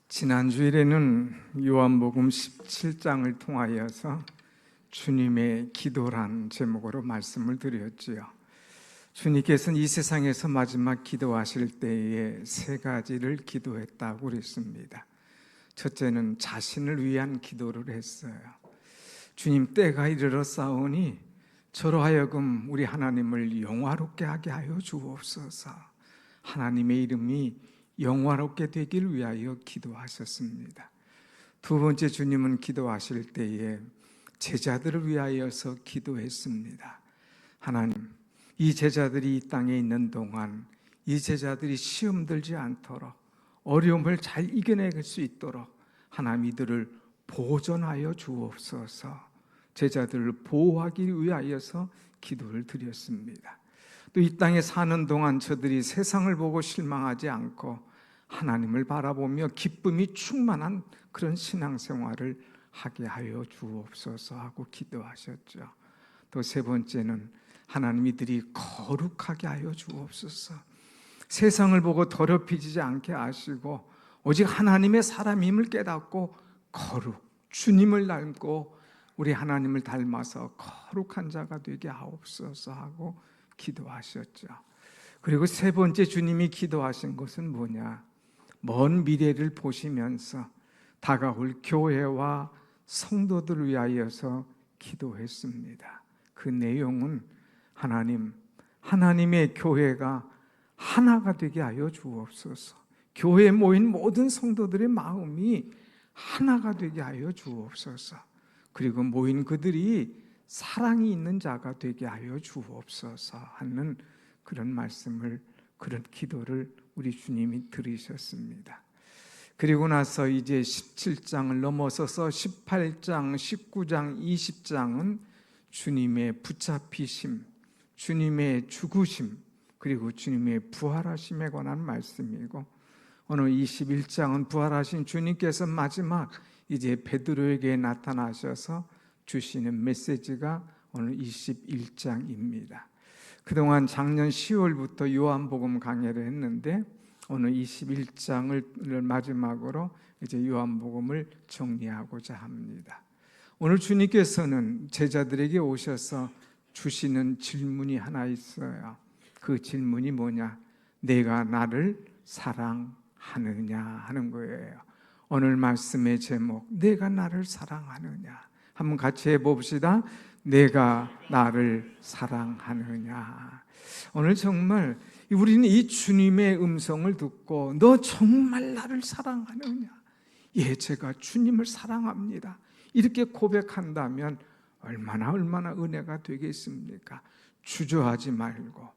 지난 주일에는 요한복음 17장을 통하여서 주님의 기도란 제목으로 말씀을 드렸지요. 주님께서는 이 세상에서 마지막 기도하실 때에 세 가지를 기도했다고 그랬습니다. 첫째는 자신을 위한 기도를 했어요. 주님, 때가 이르렀사오니 저로 하여금 우리 하나님을 영화롭게 하게 하여 주옵소서. 하나님의 이름이 영화롭게 되길 위하여 기도하셨습니다. 두 번째, 주님은 기도하실 때에 제자들을 위하여서 기도했습니다. 하나님, 이 제자들이 이 땅에 있는 동안 이 제자들이 시험 들지 않도록 어려움을 잘 이겨낼 수 있도록 하나님 이들을 보존하여 주옵소서. 제자들을 보호하기 위하여서 기도를 드렸습니다. 또 이 땅에 사는 동안 저들이 세상을 보고 실망하지 않고 하나님을 바라보며 기쁨이 충만한 그런 신앙생활을 하게 하여 주옵소서 하고 기도하셨죠. 또 세 번째는 하나님 이들이 거룩하게 하여 주옵소서. 세상을 보고 더럽히지 않게 하시고 오직 하나님의 사람임을 깨닫고 거룩, 주님을 닮고 우리 하나님을 닮아서 거룩한 자가 되게 하옵소서 하고 기도하셨죠. 그리고 세 번째 주님이 기도하신 것은 뭐냐? 먼 미래를 보시면서 다가올 교회와 성도들을 위하여서 기도했습니다. 그 내용은 하나님의 교회가 하나가 되게 하여 주옵소서. 교회에 모인 모든 성도들의 마음이 하나가 되게 하여 주옵소서. 그리고 모인 그들이 사랑이 있는 자가 되게 하여 주옵소서 하는 그런 말씀을, 그런 기도를 우리 주님이 들으셨습니다. 그리고 나서 이제 17장을 넘어서서 18장, 19장, 20장은 주님의 붙잡히심, 주님의 죽으심, 그리고 주님의 부활하심에 관한 말씀이고, 오늘 21장은 부활하신 주님께서 마지막 이제 베드로에게 나타나셔서 주시는 메시지가 오늘 21장입니다. 그동안 작년 10월부터 요한복음 강해를 했는데 오늘 21장을 마지막으로 이제 요한복음을 정리하고자 합니다. 오늘 주님께서는 제자들에게 오셔서 주시는 질문이 하나 있어요. 그 질문이 뭐냐? 내가 나를 사랑하느냐 하는 거예요. 오늘 말씀의 제목, 내가 나를 사랑하느냐. 한번 같이 해봅시다. 내가 나를 사랑하느냐. 오늘 정말 우리는 이 주님의 음성을 듣고 너 정말 나를 사랑하느냐? 예, 제가 주님을 사랑합니다. 이렇게 고백한다면 얼마나 은혜가 되겠습니까? 주저하지 말고,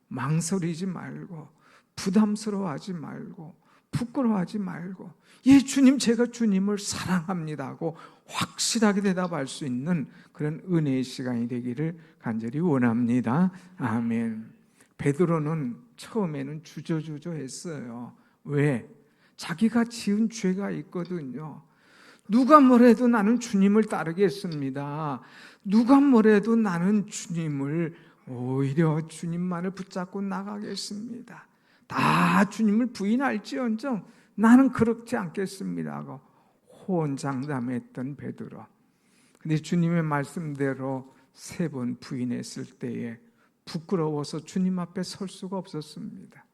망설이지 말고, 부담스러워하지 말고, 부끄러워하지 말고, 예, 주님, 제가 주님을 사랑합니다 하고 확실하게 대답할 수 있는 그런 은혜의 시간이 되기를 간절히 원합니다. 아멘. 베드로는 처음에는 주저주저했어요. 왜? 자기가 지은 죄가 있거든요. 누가 뭐래도 나는 주님을 따르겠습니다. 누가 뭐래도 나는 주님을, 오히려 주님만을 붙잡고 나가겠습니다. 다 주님을 부인할지언정 나는 그렇지 않겠습니다 하고 호언장담했던 베드로. 근데 주님의 말씀대로 3번 부인했을 때에 부끄러워서 주님 앞에 설 수가 없었습니다.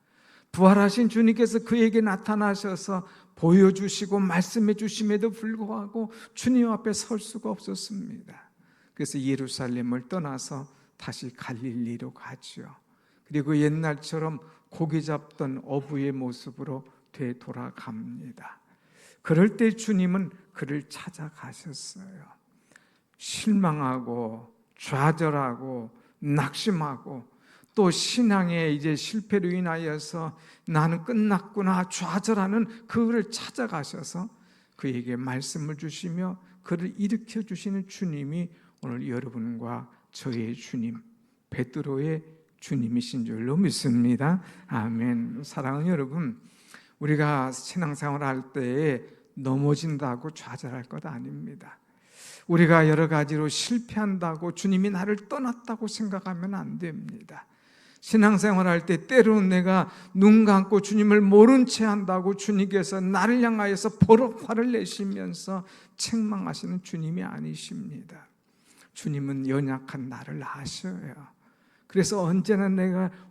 부활하신 주님께서 그에게 나타나셔서 보여주시고 말씀해 주심에도 불구하고 주님 앞에 설 수가 없었습니다. 그래서 예루살렘을 떠나서 다시 갈릴리로 가죠. 그리고 옛날처럼 고기 잡던 어부의 모습으로 되돌아갑니다. 그럴 때 주님은 그를 찾아가셨어요. 실망하고 좌절하고 낙심하고 또 신앙의 이제 실패로 인하여서 나는 끝났구나 좌절하는 그를 찾아가셔서 그에게 말씀을 주시며 그를 일으켜 주시는 주님이 오늘 여러분과 저의 주님, 베드로의 주님이신 줄로 믿습니다. 아멘. 사랑하는 여러분, 우리가 신앙생활 할 때에 넘어진다고 좌절할 것 아닙니다. 우리가 여러 가지로 실패한다고 주님이 나를 떠났다고 생각하면 안 됩니다. 신앙생활 할 때 때로는 내가 눈 감고 주님을 모른 채 한다고 주님께서 나를 향하여서 버럭 화를 내시면서 책망하시는 주님이 아니십니다. 주님은 연약한 나를 아셔요. 그래서 언제나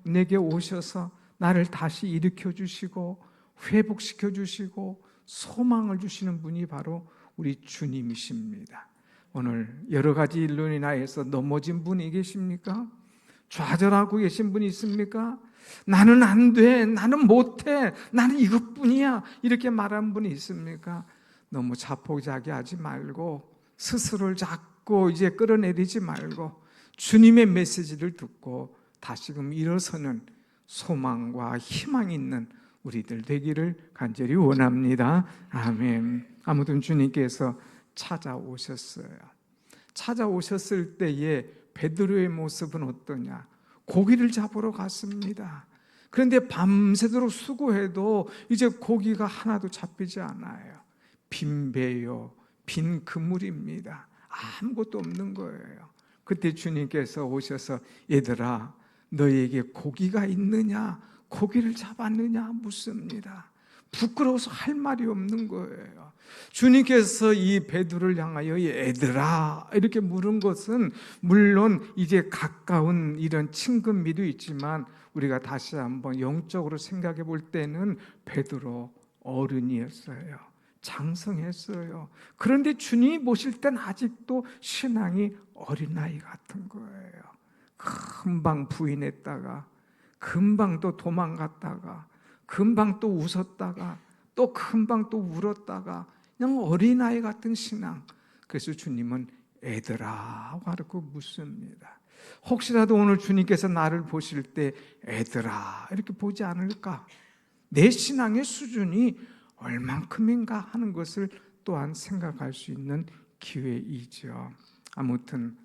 내게 오셔서 나를 다시 일으켜 주시고 회복시켜 주시고 소망을 주시는 분이 바로 우리 주님이십니다. 오늘 여러 가지 일로 인하여서 넘어진 분이 계십니까? 좌절하고 계신 분이 있습니까? 나는 안 돼, 나는 못해, 나는 이것뿐이야, 이렇게 말하는 분이 있습니까? 너무 자포자기하지 말고 스스로를 자꾸 이제 끌어내리지 말고 주님의 메시지를 듣고 다시금 일어서는 소망과 희망이 있는 우리들 되기를 간절히 원합니다. 아멘. 아무튼 주님께서 찾아오셨어요. 찾아오셨을 때에 베드로의 모습은 어떠냐? 고기를 잡으러 갔습니다. 그런데 밤새도록 수고해도 이제 고기가 하나도 잡히지 않아요. 빈 배요, 빈 그물입니다. 아무것도 없는 거예요. 그때 주님께서 오셔서 얘들아, 너에게 고기가 있느냐? 고기를 잡았느냐? 묻습니다. 부끄러워서 할 말이 없는 거예요. 주님께서 이 베드로를 향하여 얘들아 이렇게 물은 것은 물론 이제 가까운 이런 친근미도 있지만 우리가 다시 한번 영적으로 생각해 볼 때는 베드로 어른이었어요. 장성했어요. 그런데 주님이 모실 땐 아직도 신앙이 어린아이 같은 거예요. 금방 부인했다가 금방 또 도망갔다가 금방 또 웃었다가 또 금방 또 울었다가 그냥 어린아이 같은 신앙. 그래서 주님은 애들아 하고 묻습니다. 혹시라도 오늘 주님께서 나를 보실 때 애들아 이렇게 보지 않을까? 내 신앙의 수준이 얼만큼인가 하는 것을 또한 생각할 수 있는 기회이죠. 아무튼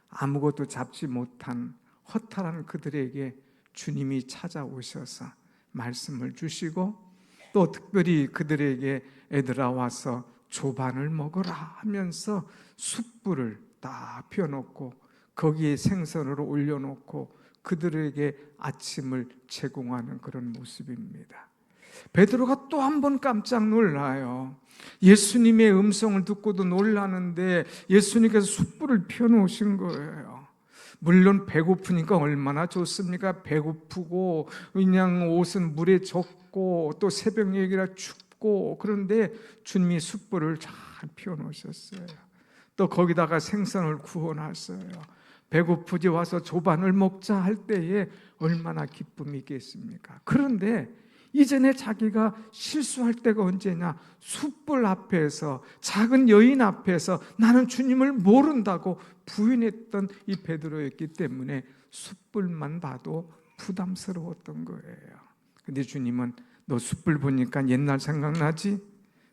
아무것도 잡지 못한 허탈한 그들에게 주님이 찾아오셔서 말씀을 주시고 또 특별히 그들에게 애들아 와서 조반을 먹으라 하면서 숯불을 딱 펴놓고 거기에 생선으로 올려놓고 그들에게 아침을 제공하는 그런 모습입니다. 베드로가 또 한 번 깜짝 놀라요. 예수님의 음성을 듣고도 놀라는데 예수님께서 숯불을 펴놓으신 거예요. 물론 배고프니까 얼마나 좋습니까? 배고프고 그냥 옷은 물에 젖고 또 새벽녘이라 춥고 그런데 주님이 숯불을 잘 피워놓으셨어요. 또 거기다가 생선을 구워놨어요. 배고프지 와서 조반을 먹자 할 때에 얼마나 기쁨이 있겠습니까? 그런데 이전에 자기가 실수할 때가 언제냐? 숯불 앞에서 작은 여인 앞에서 나는 주님을 모른다고 부인했던 이 베드로였기 때문에 숯불만 봐도 부담스러웠던 거예요. 근데 주님은 너 숯불 보니까 옛날 생각나지?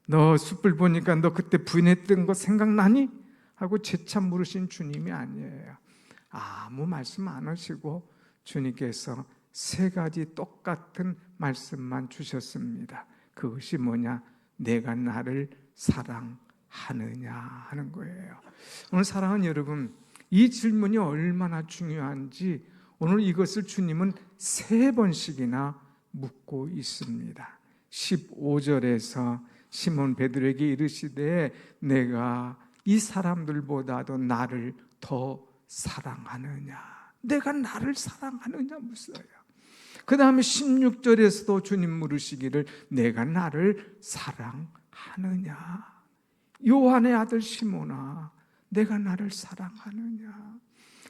너 숯불 보니까 너 그때 부인했던 거 생각나니? 하고 재차 물으신 주님이 아니에요. 아무 말씀 안 하시고 주님께서 세 가지 똑같은 말씀만 주셨습니다. 그것이 뭐냐? 내가 나를 사랑하느냐 하는 거예요. 오늘 사랑하는 여러분, 이 질문이 얼마나 중요한지 오늘 이것을 주님은 3번씩이나 묻고 있습니다. 15절에서 시몬 베드로에게 이르시되 내가 이 사람들보다도 나를 더 사랑하느냐? 내가 나를 사랑하느냐 묻어요. 그 다음에 16절에서도 주님 물으시기를 내가 나를 사랑하느냐? 요한의 아들 시몬아, 내가 나를 사랑하느냐?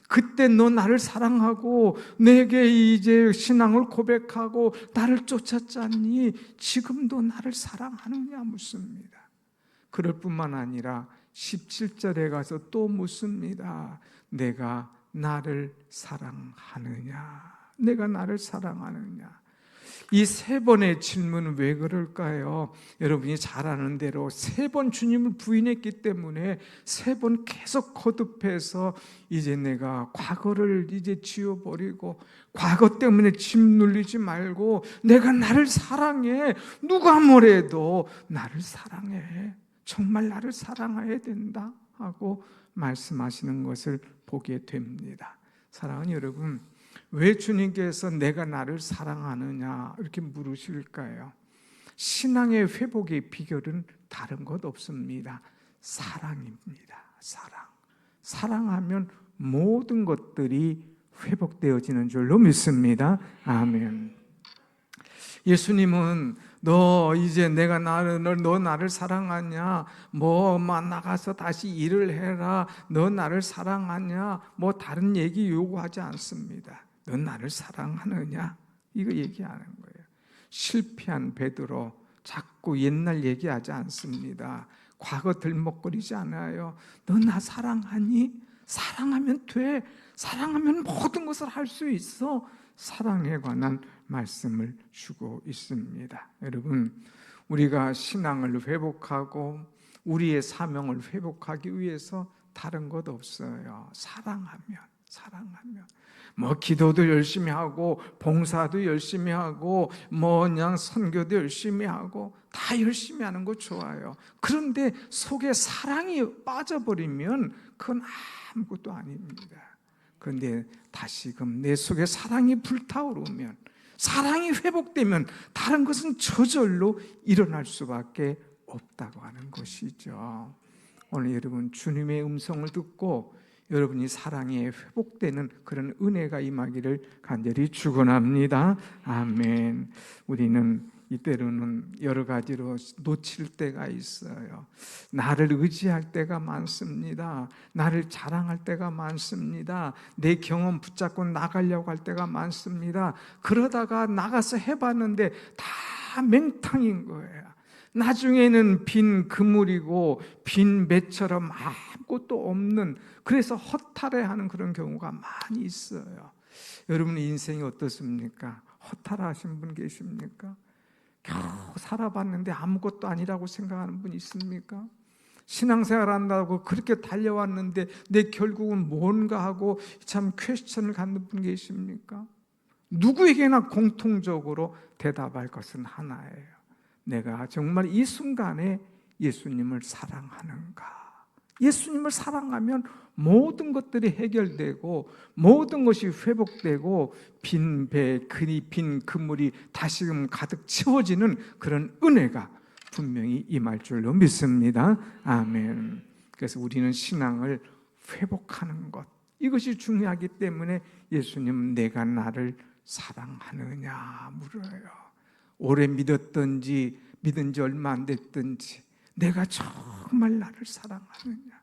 그때 너 나를 사랑하고 내게 이제 신앙을 고백하고 나를 쫓았잖니 지금도 나를 사랑하느냐 묻습니다. 그럴 뿐만 아니라 17절에 가서 또 묻습니다. 내가 나를 사랑하느냐? 내가 나를 사랑하느냐? 이 3번의 질문은 왜 그럴까요? 여러분이 잘 아는 대로 3번 주님을 부인했기 때문에 3번 계속 거듭해서 이제 내가 과거를 이제 지워버리고 과거 때문에 짐 눌리지 말고 내가 나를 사랑해. 누가 뭐래도 나를 사랑해. 정말 나를 사랑해야 된다. 하고 말씀하시는 것을 보게 됩니다. 사랑하는 여러분, 왜 주님께서 내가 나를 사랑하느냐 이렇게 물으실까요? 신앙의 회복의 비결은 다른 것 없습니다. 사랑입니다. 사랑하면 모든 것들이 회복되어지는 줄로 믿습니다. 아멘. 예수님은 너 이제 너 나를 사랑하냐? 나가서 다시 일을 해라. 너 나를 사랑하냐? 다른 얘기 요구하지 않습니다. 너 나를 사랑하느냐? 이거 얘기하는 거예요. 실패한 베드로 자꾸 옛날 얘기하지 않습니다. 과거 들먹거리지 않아요. 너 나 사랑하니? 사랑하면 돼. 사랑하면 모든 것을 할 수 있어. 사랑에 관한 말씀을 주고 있습니다. 여러분, 우리가 신앙을 회복하고 우리의 사명을 회복하기 위해서 다른 것 없어요. 사랑하면 기도도 열심히 하고 봉사도 열심히 하고 그냥 선교도 열심히 하고 다 열심히 하는 거 좋아요. 그런데 속에 사랑이 빠져버리면 그건 아무것도 아닙니다. 그런데 다시금 내 속에 사랑이 불타오르면, 사랑이 회복되면 다른 것은 저절로 일어날 수밖에 없다고 하는 것이죠. 오늘 여러분, 주님의 음성을 듣고 여러분이 사랑이 회복되는 그런 은혜가 임하기를 간절히 축원합니다. 아멘. 우리는 이때로는 여러 가지로 놓칠 때가 있어요. 나를 의지할 때가 많습니다. 나를 자랑할 때가 많습니다. 내 경험 붙잡고 나가려고 할 때가 많습니다. 그러다가 나가서 해봤는데 다 맹탕인 거예요. 나중에는 빈 그물이고 빈 매처럼 아무것도 없는, 그래서 허탈해하는 그런 경우가 많이 있어요. 여러분의 인생이 어떻습니까? 허탈하신 분 계십니까? 겨우 살아봤는데 아무것도 아니라고 생각하는 분 있습니까? 신앙생활 한다고 그렇게 달려왔는데 내 결국은 뭔가 하고 참 퀘스천을 갖는 분 계십니까? 누구에게나 공통적으로 대답할 것은 하나예요. 내가 정말 이 순간에 예수님을 사랑하는가? 예수님을 사랑하면 모든 것들이 해결되고 모든 것이 회복되고 빈 배, 빈 그물이 다시금 가득 채워지는 그런 은혜가 분명히 임할 줄로 믿습니다. 아멘. 그래서 우리는 신앙을 회복하는 것, 이것이 중요하기 때문에 예수님은 내가 나를 사랑하느냐 물어요. 오래 믿었든지 믿은 지 얼마 안 됐든지 내가 정말 나를 사랑하느냐.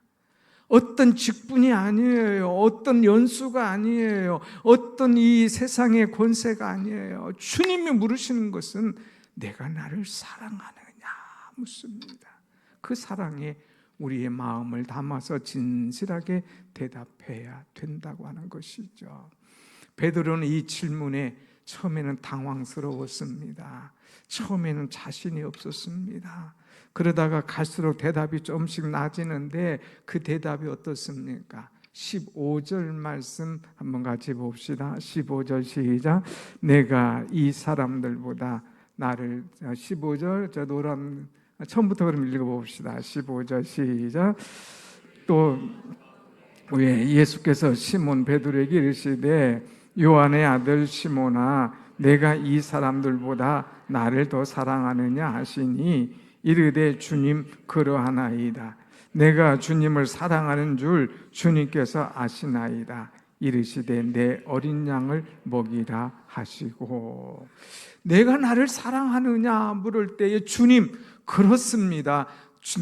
어떤 직분이 아니에요. 어떤 연수가 아니에요. 어떤 이 세상의 권세가 아니에요. 주님이 물으시는 것은 내가 나를 사랑하느냐 묻습니다. 그 사랑에 우리의 마음을 담아서 진실하게 대답해야 된다고 하는 것이죠. 베드로는 이 질문에 처음에는 당황스러웠습니다. 처음에는 자신이 없었습니다. 그러다가 갈수록 대답이 조금씩 나아지는데 그 대답이 어떻습니까? 15절 말씀 한번 같이 봅시다. 15절 시작. 내가 이 사람들보다 나를, 15절 저 노란 처음부터 그럼 읽어봅시다. 15절 시작. 또 예수께서 시몬 베드로에게 이르시되 요한의 아들 시몬아 내가 이 사람들보다 나를 더 사랑하느냐 하시니 이르되 주님 그러하나이다. 내가 주님을 사랑하는 줄 주님께서 아시나이다. 이르시되 내 어린 양을 먹이라 하시고. 내가 나를 사랑하느냐 물을 때에 주님 그렇습니다.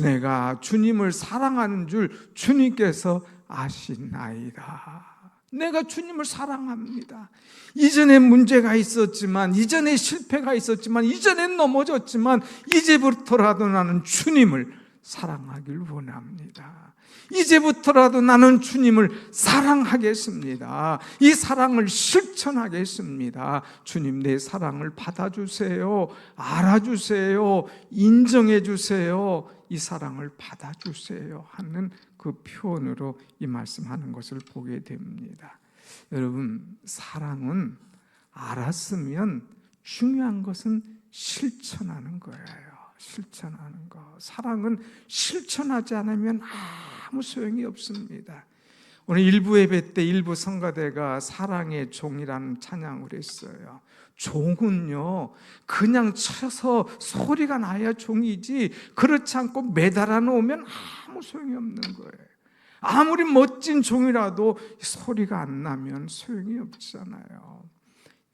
내가 주님을 사랑하는 줄 주님께서 아시나이다. 내가 주님을 사랑합니다. 이전에 문제가 있었지만, 이전에 실패가 있었지만, 이전에 넘어졌지만 이제부터라도 나는 주님을 사랑하길 원합니다. 이제부터라도 나는 주님을 사랑하겠습니다. 이 사랑을 실천하겠습니다. 주님 내 사랑을 받아주세요. 알아주세요. 인정해주세요. 이 사랑을 받아주세요 하는 그 표현으로 이 말씀하는 것을 보게 됩니다. 여러분, 사랑은 알았으면 중요한 것은 실천하는 거예요. 실천하는 거. 사랑은 실천하지 않으면 아무 소용이 없습니다. 오늘 일부 예배 때 일부 성가대가 사랑의 종이라는 찬양을 했어요. 종은요, 그냥 쳐서 소리가 나야 종이지, 그렇지 않고 매달아 놓으면 아무 소용이 없는 거예요. 아무리 멋진 종이라도 소리가 안 나면 소용이 없잖아요.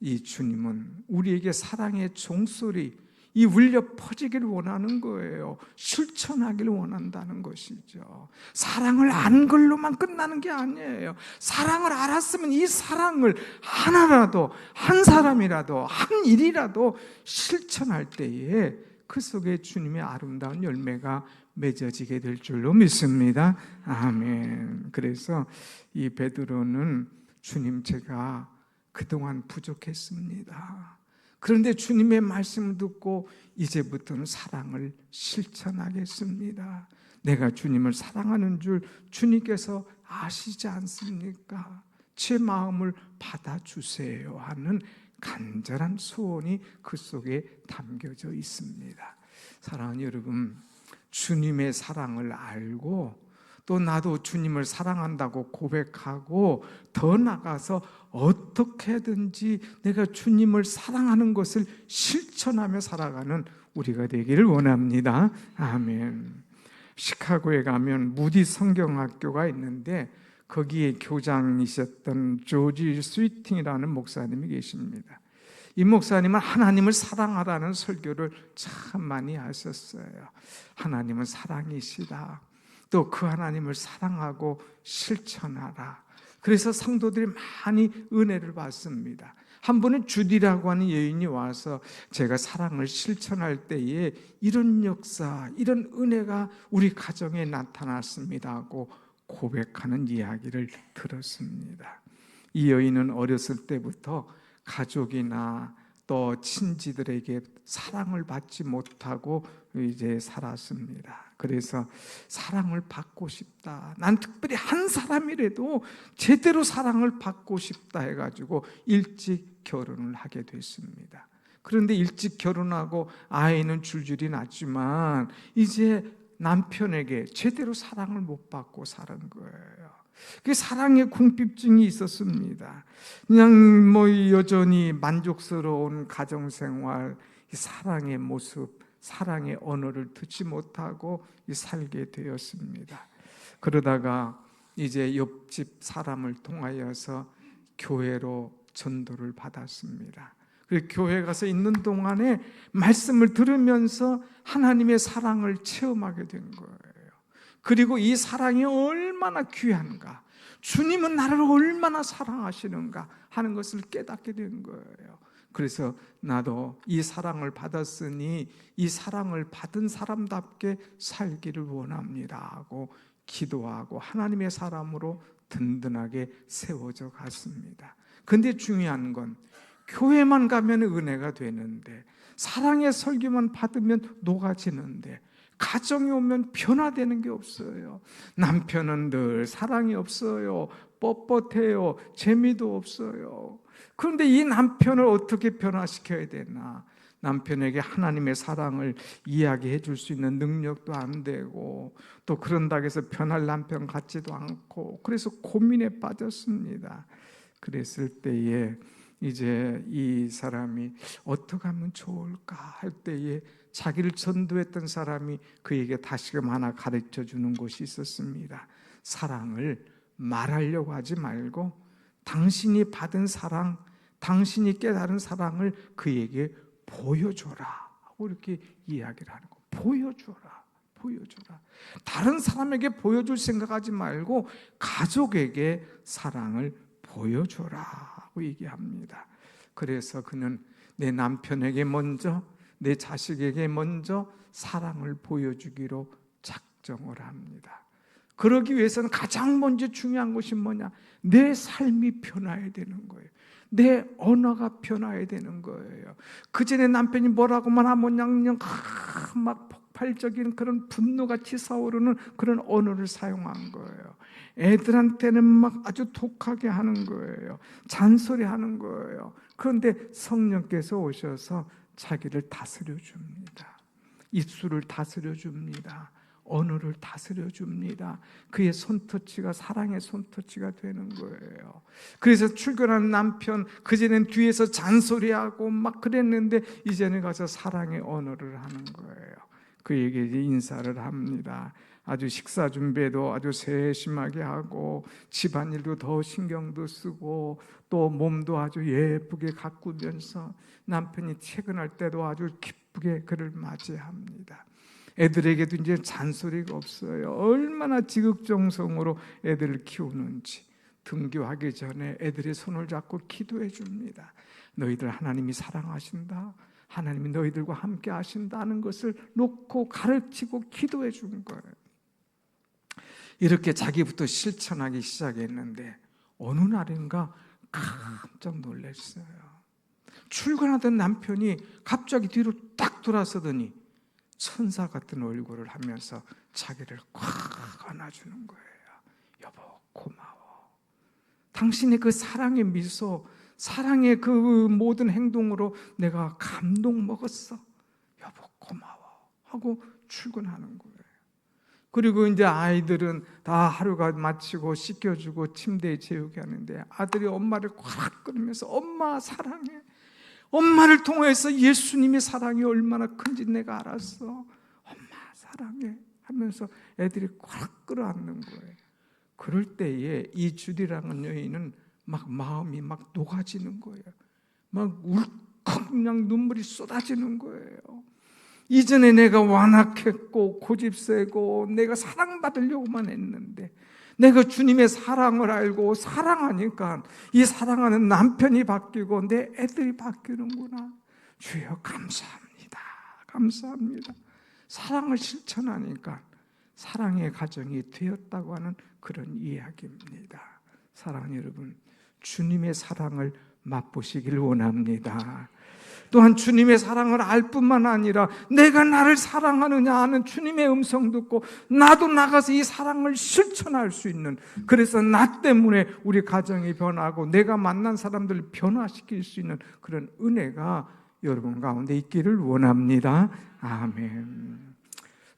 이 주님은 우리에게 사랑의 종소리, 이 울려 퍼지기를 원하는 거예요. 실천하기를 원한다는 것이죠. 사랑을 안 걸로만 끝나는 게 아니에요. 사랑을 알았으면 이 사랑을 하나라도, 한 사람이라도, 한 일이라도 실천할 때에 그 속에 주님의 아름다운 열매가 맺어지게 될 줄로 믿습니다. 아멘. 그래서 이 베드로는 주님, 제가 그동안 부족했습니다. 그런데 주님의 말씀을 듣고 이제부터는 사랑을 실천하겠습니다. 내가 주님을 사랑하는 줄 주님께서 아시지 않습니까? 제 마음을 받아주세요 하는 간절한 소원이 그 속에 담겨져 있습니다. 사랑하는 여러분, 주님의 사랑을 알고 또 나도 주님을 사랑한다고 고백하고 더 나아가서 어떻게든지 내가 주님을 사랑하는 것을 실천하며 살아가는 우리가 되기를 원합니다. 아멘. 시카고에 가면 무디 성경학교가 있는데 거기에 교장이셨던 조지 스위팅이라는 목사님이 계십니다. 이 목사님은 하나님을 사랑하라는 설교를 참 많이 하셨어요. 하나님은 사랑이시다. 또 그 하나님을 사랑하고 실천하라. 그래서 성도들이 많이 은혜를 받습니다. 한 번은 주디라고 하는 여인이 와서 제가 사랑을 실천할 때에 이런 역사, 이런 은혜가 우리 가정에 나타났습니다 하고 고백하는 이야기를 들었습니다. 이 여인은 어렸을 때부터 가족이나 또 친지들에게 사랑을 받지 못하고 이제 살았습니다. 그래서 사랑을 받고 싶다. 난 특별히 한 사람이라도 제대로 사랑을 받고 싶다 해가지고 일찍 결혼을 하게 됐습니다. 그런데 일찍 결혼하고 아이는 줄줄이 낳지만 이제 남편에게 제대로 사랑을 못 받고 사는 거예요. 그 사랑의 궁핍증이 있었습니다. 그냥 여전히 만족스러운 가정생활, 사랑의 모습, 사랑의 언어를 듣지 못하고 살게 되었습니다. 그러다가 이제 옆집 사람을 통하여서 교회로 전도를 받았습니다. 그래서 교회 가서 있는 동안에 말씀을 들으면서 하나님의 사랑을 체험하게 된 거예요. 그리고 이 사랑이 얼마나 귀한가, 주님은 나를 얼마나 사랑하시는가 하는 것을 깨닫게 된 거예요. 그래서 나도 이 사랑을 받았으니 이 사랑을 받은 사람답게 살기를 원합니다 하고 기도하고 하나님의 사람으로 든든하게 세워져 갔습니다. 근데 중요한 건 교회만 가면 은혜가 되는데, 사랑의 설교만 받으면 녹아지는데, 가정에 오면 변화되는 게 없어요. 남편은 늘 사랑이 없어요. 뻣뻣해요. 재미도 없어요. 그런데 이 남편을 어떻게 변화시켜야 되나? 남편에게 하나님의 사랑을 이야기해 줄 수 있는 능력도 안 되고, 또 그런다고 해서 변할 남편 같지도 않고, 그래서 고민에 빠졌습니다. 그랬을 때에 이제 이 사람이 어떻게 하면 좋을까 할 때에 자기를 전도했던 사람이 그에게 다시금 하나 가르쳐 주는 것이 있었습니다. 사랑을 말하려고 하지 말고 당신이 받은 사랑, 당신이 깨달은 사랑을 그에게 보여줘라 하고 이렇게 이야기를 하는 거. 보여줘라. 다른 사람에게 보여줄 생각하지 말고 가족에게 사랑을 보여줘라 하고 얘기합니다. 그래서 그는 내 남편에게 먼저, 내 자식에게 먼저 사랑을 보여주기로 작정을 합니다. 그러기 위해서는 가장 먼저 중요한 것이 뭐냐? 내 삶이 변화해야 되는 거예요. 내 언어가 변화해야 되는 거예요. 그 전에 남편이 뭐라고만 하면 그냥 막 폭발적인 그런 분노같이 사오르는 그런 언어를 사용한 거예요. 애들한테는 막 아주 독하게 하는 거예요. 잔소리하는 거예요. 그런데 성령께서 오셔서 자기를 다스려 줍니다. 입술을 다스려 줍니다. 언어를 다스려 줍니다. 그의 손터치가 사랑의 손터치가 되는 거예요. 그래서 출근하는 남편, 그전엔 뒤에서 잔소리하고 막 그랬는데 이제는 가서 사랑의 언어를 하는 거예요. 그에게 인사를 합니다. 아주 식사 준비도 아주 세심하게 하고 집안일도 더 신경도 쓰고 또 몸도 아주 예쁘게 가꾸면서 남편이 퇴근할 때도 아주 기쁘게 그를 맞이합니다. 애들에게도 이제 잔소리가 없어요. 얼마나 지극정성으로 애들을 키우는지. 등교하기 전에 애들의 손을 잡고 기도해 줍니다. 너희들 하나님이 사랑하신다, 하나님이 너희들과 함께 하신다는 것을 놓고 가르치고 기도해 준 거예요. 이렇게 자기부터 실천하기 시작했는데 어느 날인가 깜짝 놀랐어요. 출근하던 남편이 갑자기 뒤로 딱 돌아서더니 천사 같은 얼굴을 하면서 자기를 꽉 안아주는 거예요. 여보, 고마워. 당신의 그 사랑의 미소, 사랑의 그 모든 행동으로 내가 감동 먹었어. 여보, 고마워. 하고 출근하는 거예요. 그리고 이제 아이들은 다 하루가 마치고 씻겨주고 침대에 재우게 하는데 아들이 엄마를 꽉 끌면서 엄마 사랑해. 엄마를 통해서 예수님의 사랑이 얼마나 큰지 내가 알았어. 엄마 사랑해 하면서 애들이 꽉 끌어안는 거예요. 그럴 때에 이 주디라는 여인은 막 마음이 막 녹아지는 거예요. 막 울컥 그냥 눈물이 쏟아지는 거예요. 이전에 내가 완악했고 고집세고 내가 사랑받으려고만 했는데 내가 주님의 사랑을 알고 사랑하니까 이 사랑하는 남편이 바뀌고 내 애들이 바뀌는구나. 주여 감사합니다. 감사합니다. 사랑을 실천하니까 사랑의 가정이 되었다고 하는 그런 이야기입니다. 사랑하는 여러분, 주님의 사랑을 맛보시길 원합니다. 또한 주님의 사랑을 알 뿐만 아니라 내가 나를 사랑하느냐 하는 주님의 음성 듣고 나도 나가서 이 사랑을 실천할 수 있는, 그래서 나 때문에 우리 가정이 변하고 내가 만난 사람들을 변화시킬 수 있는 그런 은혜가 여러분 가운데 있기를 원합니다. 아멘.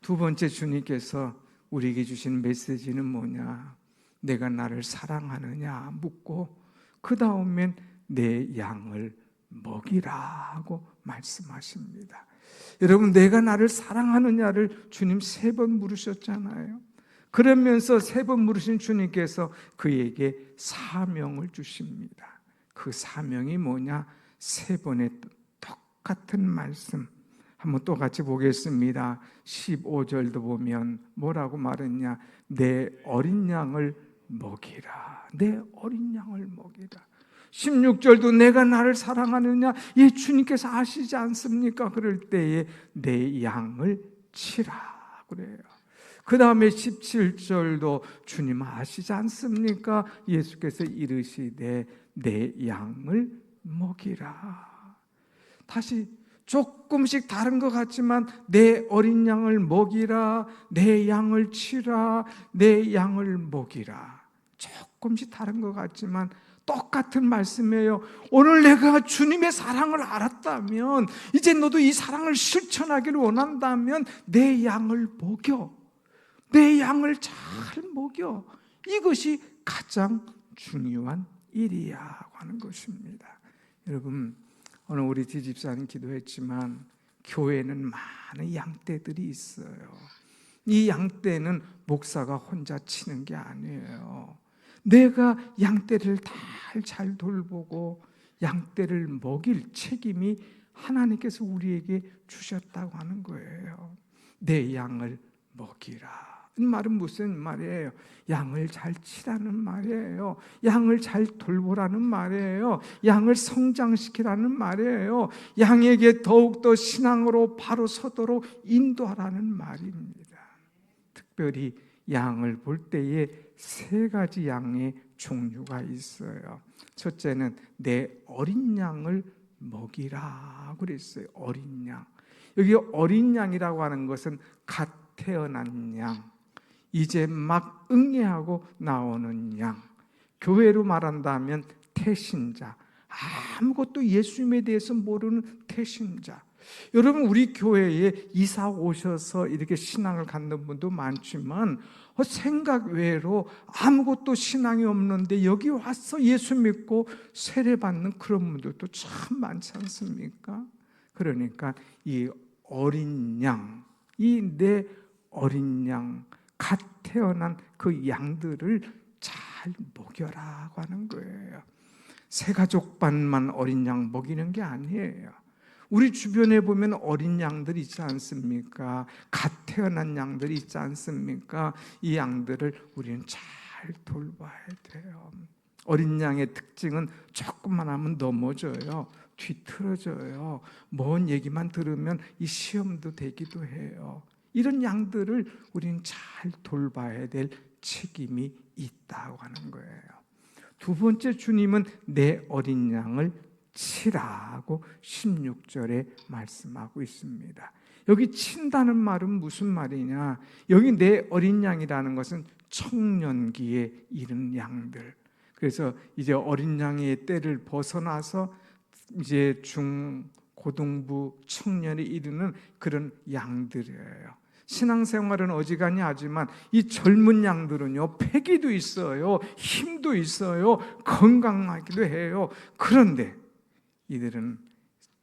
두 번째, 주님께서 우리에게 주신 메시지는 뭐냐? 내가 나를 사랑하느냐 묻고 그 다음엔 내 양을 먹이라고 말씀하십니다. 여러분, 내가 나를 사랑하느냐를 주님 3번 물으셨잖아요. 그러면서 3번 물으신 주님께서 그에게 사명을 주십니다. 그 사명이 뭐냐? 3번의 똑같은 말씀 한번 또 같이 보겠습니다. 15절도 보면 뭐라고 말했냐? 내 어린 양을 먹이라. 내 어린 양을 먹이라. 16절도 내가 나를 사랑하느냐? 예, 주님께서 아시지 않습니까? 그럴 때에 내 양을 치라 그래요. 그 다음에 17절도 주님 아시지 않습니까? 예수께서 이르시되 내 양을 먹이라. 다시 조금씩 다른 것 같지만 내 어린 양을 먹이라, 내 양을 치라, 내 양을 먹이라. 조금씩 다른 것 같지만 똑같은 말씀이에요. 오늘 내가 주님의 사랑을 알았다면, 이제 너도 이 사랑을 실천하기를 원한다면 내 양을 먹여. 내 양을 잘 먹여. 이것이 가장 중요한 일이야 하는 것입니다. 여러분, 오늘 우리 지집사님 기도했지만 교회에는 많은 양떼들이 있어요. 이 양떼는 목사가 혼자 치는 게 아니에요. 내가 양떼를 잘 돌보고 양떼를 먹일 책임이 하나님께서 우리에게 주셨다고 하는 거예요. 내 양을 먹이라. 이 말은 무슨 말이에요? 양을 잘 치라는 말이에요. 양을 잘 돌보라는 말이에요. 양을 성장시키라는 말이에요. 양에게 더욱더 신앙으로 바로 서도록 인도하라는 말입니다. 특별히 양을 볼 때에 3가지 양의 종류가 있어요. 첫째는 내 어린 양을 먹이라 그랬어요. 어린 양. 여기 어린 양이라고 하는 것은 갓 태어난 양, 이제 막 응애하고 나오는 양, 교회로 말한다면 태신자, 아무것도 예수님에 대해서 모르는 태신자. 여러분, 우리 교회에 이사 오셔서 이렇게 신앙을 갖는 분도 많지만 생각 외로 아무것도 신앙이 없는데 여기 와서 예수 믿고 세례받는 그런 분들도 참 많지 않습니까? 그러니까 이 어린 양, 이 내 어린 양, 갓 태어난 그 양들을 잘 먹여라고 하는 거예요. 새가족반만 어린 양 먹이는 게 아니에요. 우리 주변에 보면 어린 양들이 있지 않습니까? 갓 태어난 양들이 있지 않습니까? 이 양들을 우리는 잘 돌봐야 돼요. 어린 양의 특징은 조금만 하면 넘어져요. 뒤틀어져요. 먼 얘기만 들으면 이 시험도 되기도 해요. 이런 양들을 우리는 잘 돌봐야 될 책임이 있다고 하는 거예요. 두 번째, 주님은 내 어린 양을 치라고 16절에 말씀하고 있습니다. 여기 친다는 말은 무슨 말이냐? 여기 내 어린 양이라는 것은 청년기에 이른 양들. 그래서 이제 어린 양의 때를 벗어나서 이제 고등부 청년에 이르는 그런 양들이에요. 신앙생활은 어지간히 하지만 이 젊은 양들은요, 패기도 있어요, 힘도 있어요, 건강하기도 해요. 그런데 이들은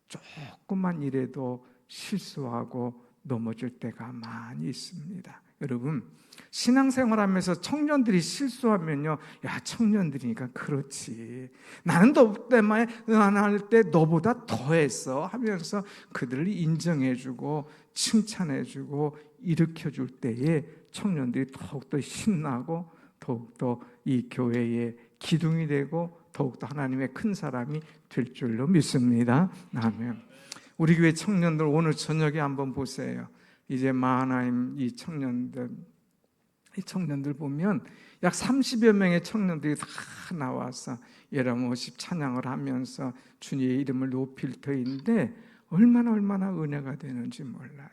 조금만 일해도 실수하고 넘어질 때가 많이 있습니다. 여러분, 신앙생활하면서 청년들이 실수하면요, 야, 청년들이니까 그렇지, 나는 너 때문에 안 할 때 너보다 더했어 하면서 그들을 인정해주고 칭찬해주고 일으켜줄 때에 청년들이 더욱더 신나고 더욱더 이 교회의 기둥이 되고 더욱더 하나님의 큰 사람이 될 줄로 믿습니다. 아멘. 우리 교회 청년들 오늘 저녁에 한번 보세요. 이제 마하나임 이 청년들 보면 약 30여 명의 청년들이 다 나와서 예라모십 찬양을 하면서 주님의 이름을 높일 터인데 얼마나 은혜가 되는지 몰라요.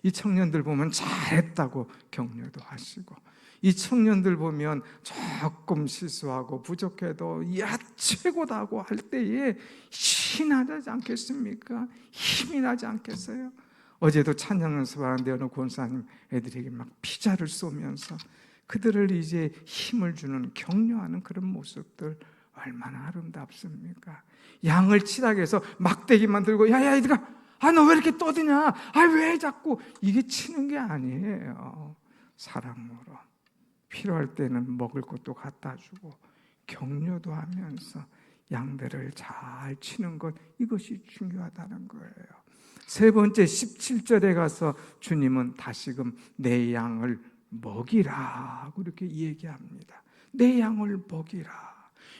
이 청년들 보면 잘했다고 격려도 하시고, 이 청년들 보면 조금 실수하고 부족해도 야, 최고다고 할 때에 신이 나지 않겠습니까? 힘이 나지 않겠어요? 어제도 찬양 연습하는데 어느 권사님 애들에게 막 피자를 쏘면서 그들을 이제 힘을 주는, 격려하는 그런 모습들 얼마나 아름답습니까? 양을 치라고 해서 막대기만 들고 야야 얘들아, 너 왜 이렇게 떠드냐? 왜 자꾸, 이게 치는 게 아니에요. 사랑으로 필요할 때는 먹을 것도 갖다 주고 격려도 하면서 양들을 잘 치는 것, 이것이 중요하다는 거예요. 세 번째, 17절에 가서 주님은 다시금 내 양을 먹이라고 이렇게 얘기합니다. 내 양을 먹이라.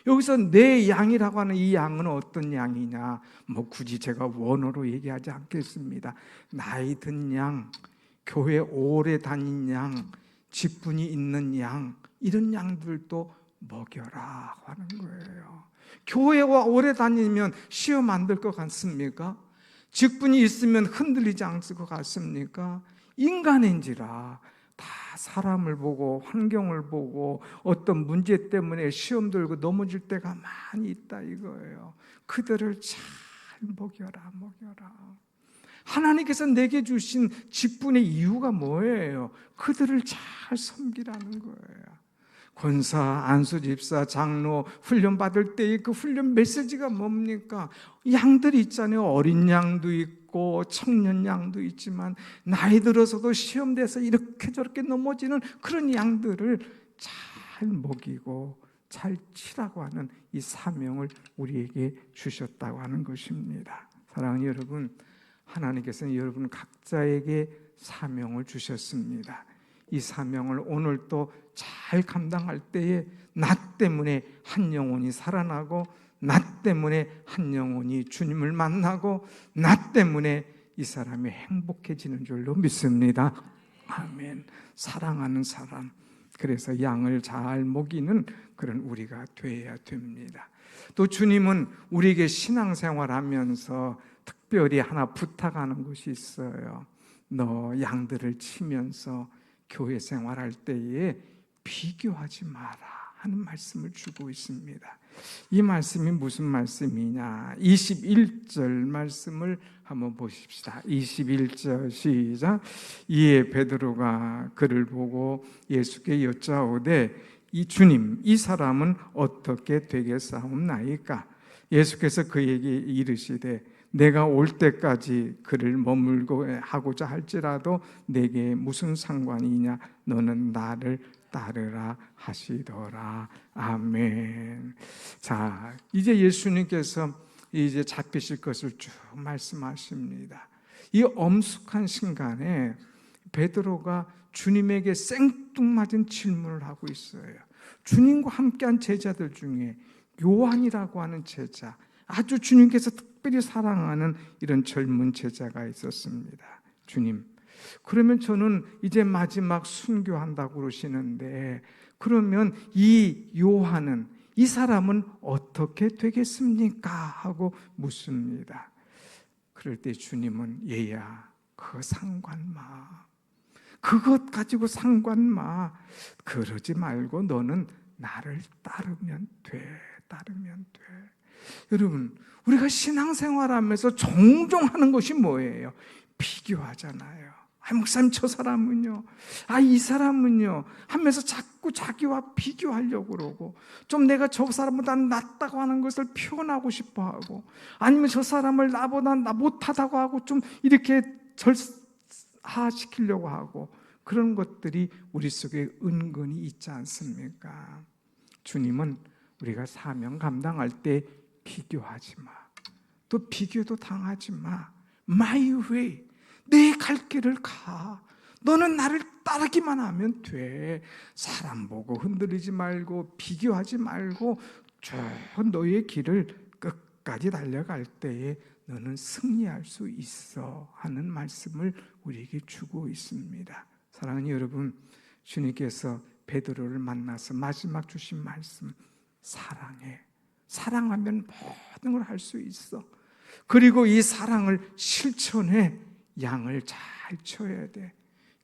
여기서 내 양이라고 하는 이 양은 어떤 양이냐? 굳이 제가 원어로 얘기하지 않겠습니다. 나이 든 양, 교회 오래 다닌 양, 직분이 있는 양, 이런 양들도 먹여라 하는 거예요. 교회와 오래 다니면 시험 안 들 것 같습니까? 직분이 있으면 흔들리지 않을 것 같습니까? 인간인지라 다 사람을 보고 환경을 보고 어떤 문제 때문에 시험 들고 넘어질 때가 많이 있다 이거예요. 그들을 잘 먹여라. 하나님께서 내게 주신 직분의 이유가 뭐예요? 그들을 잘 섬기라는 거예요. 권사, 안수집사, 장로 훈련 받을 때의 그 훈련 메시지가 뭡니까? 양들이 있잖아요. 어린 양도 있고 청년 양도 있지만 나이 들어서도 시험돼서 이렇게 저렇게 넘어지는 그런 양들을 잘 먹이고 잘 치라고 하는 이 사명을 우리에게 주셨다고 하는 것입니다. 사랑하는 여러분, 하나님께서는 여러분 각자에게 사명을 주셨습니다. 이 사명을 오늘 또 잘 감당할 때에 나 때문에 한 영혼이 살아나고, 나 때문에 한 영혼이 주님을 만나고, 나 때문에 이 사람이 행복해지는 줄로 믿습니다. 아멘. 사랑하는 사람, 그래서 양을 잘 먹이는 그런 우리가 되어야 됩니다. 또 주님은 우리에게 신앙생활하면서 특별히 하나 부탁하는 것이 있어요. 너 양들을 치면서 교회 생활할 때에 비교하지 마라 하는 말씀을 주고 있습니다. 이 말씀이 무슨 말씀이냐? 21절 말씀을 한번 보십시다. 21절 시작. 이에 베드로가 그를 보고 예수께 여짜오되 이 주님, 이 사람은 어떻게 되겠사옵나이까? 예수께서 그에게 이르시되 내가 올 때까지 그를 머물고 하고자 할지라도 내게 무슨 상관이냐? 너는 나를 따르라 하시더라. 아멘. 자, 이제 예수님께서 이제 잡히실 것을 쭉 말씀하십니다. 이 엄숙한 순간에 베드로가 주님에게 생뚱맞은 질문을 하고 있어요. 주님과 함께한 제자들 중에 요한이라고 하는 제자, 아주 주님께서 특별히 사랑하는 이런 젊은 제자가 있었습니다. 주님, 그러면 저는 이제 마지막 순교한다고 그러시는데, 그러면 이 요한은, 이 사람은 어떻게 되겠습니까? 하고 묻습니다. 그럴 때 주님은 얘야, 그거 상관마. 그것 가지고 상관마. 그러지 말고 너는 나를 따르면 돼. 따르면 돼. 여러분, 우리가 신앙생활하면서 종종 하는 것이 뭐예요? 비교하잖아요. 목사님 저 사람은요, 이 사람은요 하면서 자꾸 자기와 비교하려고 그러고, 좀 내가 저 사람보다 낫다고 하는 것을 표현하고 싶어 하고, 아니면 저 사람을 나보다 못하다고 하고 좀 이렇게 절하시키려고 하고, 그런 것들이 우리 속에 은근히 있지 않습니까? 주님은 우리가 사명 감당할 때 비교하지 마. 또 비교도 당하지 마. My way. 내 갈 길을 가. 너는 나를 따르기만 하면 돼. 사람 보고 흔들리지 말고 비교하지 말고 쭉 너의 길을 끝까지 달려갈 때에 너는 승리할 수 있어 하는 말씀을 우리에게 주고 있습니다. 사랑하는 여러분, 주님께서 베드로를 만나서 마지막 주신 말씀, 사랑해. 사랑하면 모든 걸 할 수 있어. 그리고 이 사랑을 실천해. 양을 잘 쳐야 돼.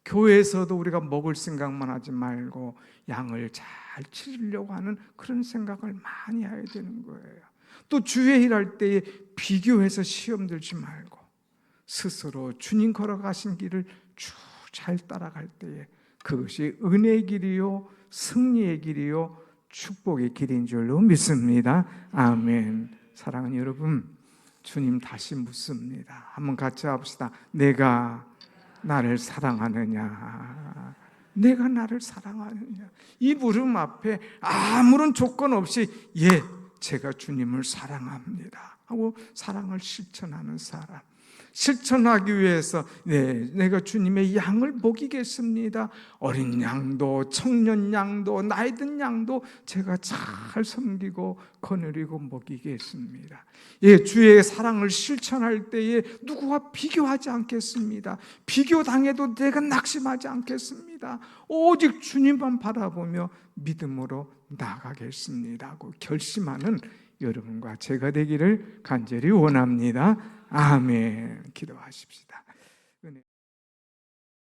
교회에서도 우리가 먹을 생각만 하지 말고 양을 잘 치려고 하는 그런 생각을 많이 해야 되는 거예요. 또 주의 일할 때에 비교해서 시험 들지 말고 스스로 주님 걸어가신 길을 쭉 잘 따라갈 때에 그것이 은혜의 길이요, 승리의 길이요, 축복의 길인 줄로 믿습니다. 아멘. 사랑하는 여러분, 주님 다시 묻습니다. 한번 같이 합시다. 내가 나를 사랑하느냐? 내가 나를 사랑하느냐? 이 물음 앞에 아무런 조건 없이 예, 제가 주님을 사랑합니다 하고 사랑을 실천하는 사람, 실천하기 위해서 내가 주님의 양을 먹이겠습니다. 어린 양도 청년 양도 나이 든 양도 제가 잘 섬기고 거느리고 먹이겠습니다. 주의 사랑을 실천할 때에 누구와 비교하지 않겠습니다. 비교당해도 내가 낙심하지 않겠습니다. 오직 주님만 바라보며 믿음으로 나가겠습니다 하고 결심하는 여러분과 제가 되기를 간절히 원합니다. 아멘. 기도하십시다.